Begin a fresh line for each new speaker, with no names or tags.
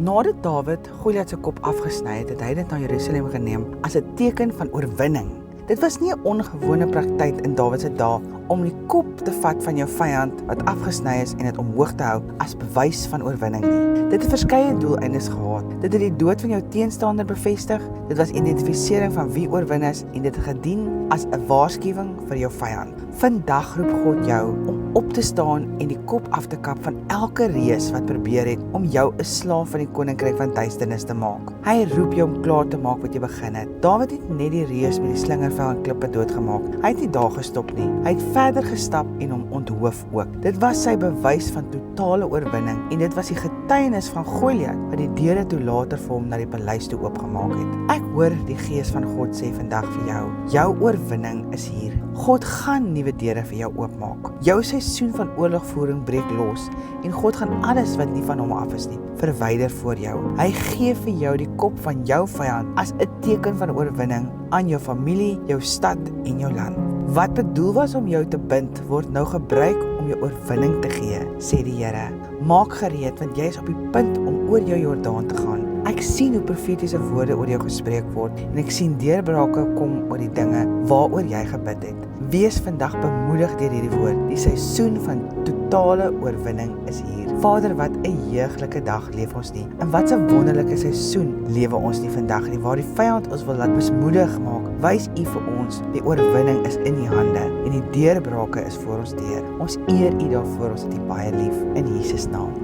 Nadat Dawid Goliat se kop afgesny het, het hy dit na Jerusalem geneem as 'n teken van oorwinning. Dit was nie 'n ongewone praktyk in Dawid se dae om die kop te vat van jou vyand wat afgesny is en dit omhoog te hou as bewys van oorwinning nie. Dit het verskeie doeleindes gehad. Dit het die dood van jou teenstander bevestig, dit was identifisering van wie oorwin is en dit het gedien as 'n waarskuwing vir jou vyand. Vandag roep God jou om op te staan en die kop af te kap van elke reus wat probeer het om jou 'n slaaf van die koninkryk van duisternis te maak. Hy roep jou om klaar te maak wat jy begin het. Dawid het net die reus met die slingervel en klippe doodgemaak. Hy het nie daar gestop nie. Hy het verder gestap en hom onthoof ook. Dit was sy bewys van totale oorwinning en dit was die getuienis van Goliat wat die deure toe later vir hom na die paleis toe oopgemaak het. Ek hoor die Gees van God sê vandag vir jou, jou oorwinning is hier. God gaan nuwe deure vir jou oopmaak. Jou seisoen van oorlogvoering breek los en God gaan alles wat nie van hom af is nie, verwyder voor jou. Hy gee vir jou die kop van jou vyand as 'n teken van oorwinning aan jou familie, jou stad en jou land. Wat bedoel was om jou te bind, word nou gebruik om jou oorwinning te gee, sê die Here. Maak gereed, want jy is op die punt om oor jou Jordaan te gaan. Ek sien hoe profetiese woorde oor jou gespreek word en ek sien deurbrake kom oor die dinge waaroor jy gebid het. Wees vandag bemoedig deur hierdie woord. Die seisoen van totale oorwinning is hier. Vader, wat 'n heuglike dag leef ons nie. En wat 'n wonderlike seisoen lewe ons nie vandag nie, waar die vyand ons wil laat besmoedig maak. Wys U vir ons, die oorwinning is in U hande en die deurbrake is voor ons deur. Ons eer U daarvoor, ons het U baie lief in Jesus naam.